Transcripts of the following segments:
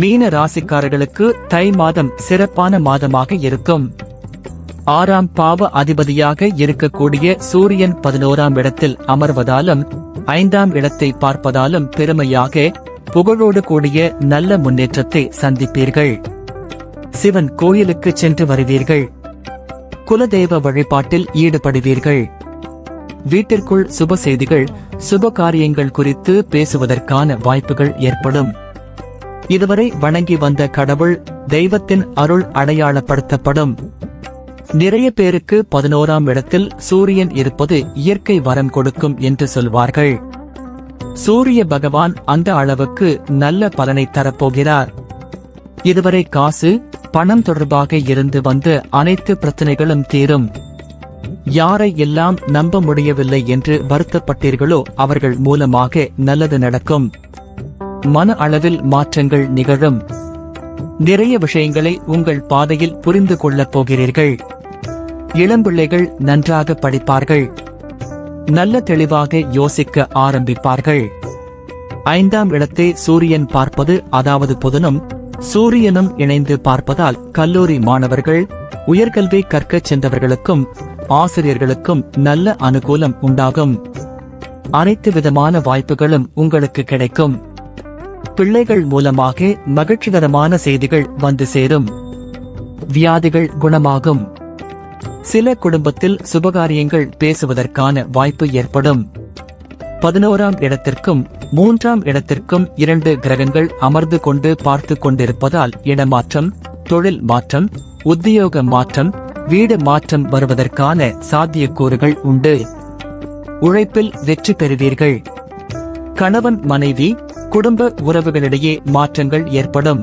மீன ராசிக்காரர்களுக்கு தை மாதம் சிறப்பான மாதமாக இருக்கும். 6ஆம் பாவ அதிபதியாக இருக்கக்கூடிய சூரியன் 11ஆம் இடத்தில் அமர்வதாலும் 5ஆம் இடத்தை பார்ப்பதாலும் பெருமையாக புகழோடு கூடிய நல்ல முன்னேற்றத்தை சந்திப்பீர்கள். சிவன் கோயிலுக்கு சென்று வருவீர்கள். குலதெய்வ வழிபாட்டில் ஈடுபடுவீர்கள். வீட்டிற்குள் சுப செய்திகள், சுப காரியங்கள் குறித்து பேசுவதற்கான வாய்ப்புகள் ஏற்படும். இதுவரை வணங்கி வந்த கடவுள் தெய்வத்தின் அருள் அடையாளப்படுத்தப்படும். நிறைய பேருக்கு 11ஆம் இடத்தில் சூரியன் இருப்பது இயற்கை வரம் கொடுக்கும் என்று சொல்வார்கள். சூரிய பகவான் அந்த அளவுக்கு நல்ல பலனை தரப்போகிறார். இதுவரை காசு, பணம் தொடர்பாக இருந்து வந்த அனைத்து பிரச்சனைகளும் தீரும். யாரை எல்லாம் நம்ப முடியவில்லை என்று வருத்தப்பட்டீர்களோ அவர்கள் மூலமாக நல்லது நடக்கும். மன அளவில் மாற்றங்கள் நிகழும். நிறைய விஷயங்களை உங்கள் பாதையில் புரிந்து கொள்ளப் போகிறீர்கள். இளம்பிள்ளைகள் நன்றாக படிப்பார்கள். நல்ல தெளிவாக யோசிக்க ஆரம்பிப்பார்கள். 5ஆம் இடத்தை சூரியன் பார்ப்பது, அதாவது புதனும் சூரியனும் இணைந்து பார்ப்பதால் கல்லூரி மாணவர்கள், உயர்கல்வி கற்கச் சென்றவர்களுக்கும் ஆசிரியர்களுக்கும் நல்ல அனுகூலம் உண்டாகும். அனைத்து விதமான வாய்ப்புகளும் உங்களுக்கு கிடைக்கும். பிள்ளைகள் மூலமாக மகிழ்ச்சிகரமான செய்திகள் வந்து சேரும். வியாதிகள் குணமாகும். சில குடும்பத்தில் சுபகாரியங்கள் பேசுவதற்கான வாய்ப்பு ஏற்படும். 11ஆம் இடத்திற்கும் 3ஆம் இடத்திற்கும் 2 கிரகங்கள் அமர்ந்து கொண்டு பார்த்து கொண்டிருப்பதால் இடமாற்றம், தொழில் மாற்றம், உத்தியோக மாற்றம், வீடு மாற்றம் வருவதற்கான சாத்தியக்கூறுகள் உண்டு. உழைப்பில் வெற்றி பெறுவீர்கள். கணவன் மனைவி, குடும்ப உறவுகளிடையே மாற்றங்கள் ஏற்படும்.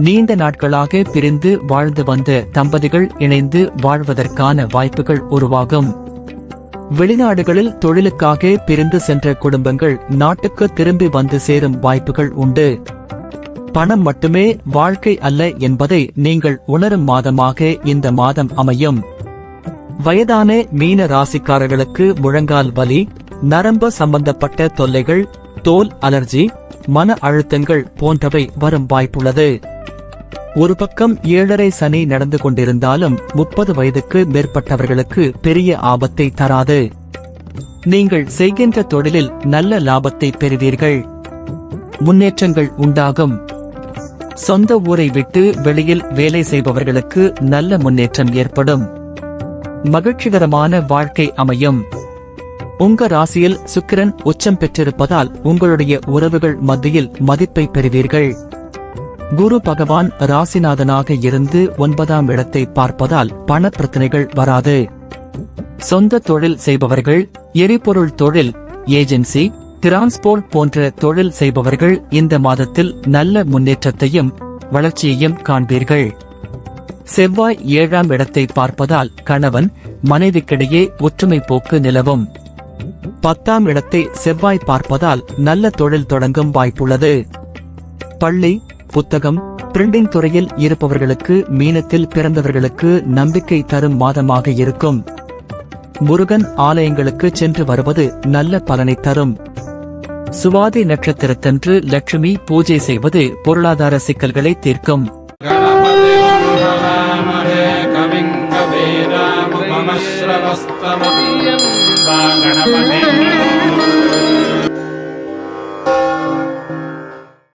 நீண்ட நாட்களாக பிரிந்து வாழ்ந்து வந்த தம்பதிகள் இணைந்து வாழ்வதற்கான வாய்ப்புகள் உருவாகும். வெளிநாடுகளில் தொழிலுக்காக பிரிந்து சென்ற குடும்பங்கள் நாட்டுக்கு திரும்பி வந்து சேரும் வாய்ப்புகள் உண்டு. பணம் மட்டுமே வாழ்க்கை அல்ல என்பதை நீங்கள் உணரும் மாதமாக இந்த மாதம் அமையும். வயதான மீன ராசிக்காரர்களுக்கு முழங்கால் வலி, நரம்பு சம்பந்தப்பட்ட தொல்லைகள், தோல் அலர்ஜி, மன அழுத்தங்கள் போன்றவை வரும் வாய்ப்புள்ளது. ஒரு பக்கம் 7.5 சனி நடந்து கொண்டிருந்தாலும் 30 வயதுக்கு மேற்பட்டவர்களுக்கு பெரிய ஆபத்தை தராது. நீங்கள் செய்கின்ற தொழிலில் நல்ல லாபத்தை பெறுவீர்கள். முன்னேற்றங்கள் உண்டாகும். சொந்த ஊரை விட்டு வெளியில் வேலை செய்பவர்களுக்கு நல்ல முன்னேற்றம் ஏற்படும். மகிழ்ச்சிகரமான வாழ்க்கை அமையும். உங்க ராசியில் சுக்கிரன் உச்சம் பெற்றிருப்பதால் உங்களுடைய உறவுகள் மத்தியில் மதிப்பை பெறுவீர்கள். குரு பகவான் ராசிநாதனாக இருந்து 9ஆம் இடத்தை பார்ப்பதால் பண பிரச்சனைகள் வராது. சொந்த தொழில் செய்பவர்கள், எரிபொருள் தொழில், ஏஜென்சி, டிரான்ஸ்போர்ட் போன்ற தொழில் செய்பவர்கள் இந்த மாதத்தில் நல்ல முன்னேற்றத்தையும் வளர்ச்சியையும் காண்பீர்கள். செவ்வாய் 7ஆம் இடத்தை பார்ப்பதால் கணவன் மனைவிக்கிடையே ஒற்றுமை போக்கு நிலவும். 10ஆம் இடத்தை செவ்வாய் பார்ப்பதால் நல்ல தொழில் தொடங்கும் வாய்ப்புள்ளது. பள்ளி, புத்தகம், பிரிண்டிங் துறையில் இருப்பவர்களுக்கு, மீனத்தில் பிறந்தவர்களுக்கு நம்பிக்கை தரும் மாதமாக இருக்கும். முருகன் ஆலயங்களுக்கு சென்று வருவது நல்ல பலனை தரும். சுவாதி நட்சத்திரத்தன்று லட்சுமி பூஜை செய்வது பொருளாதார சிக்கல்களை தீர்க்கும். கணபதி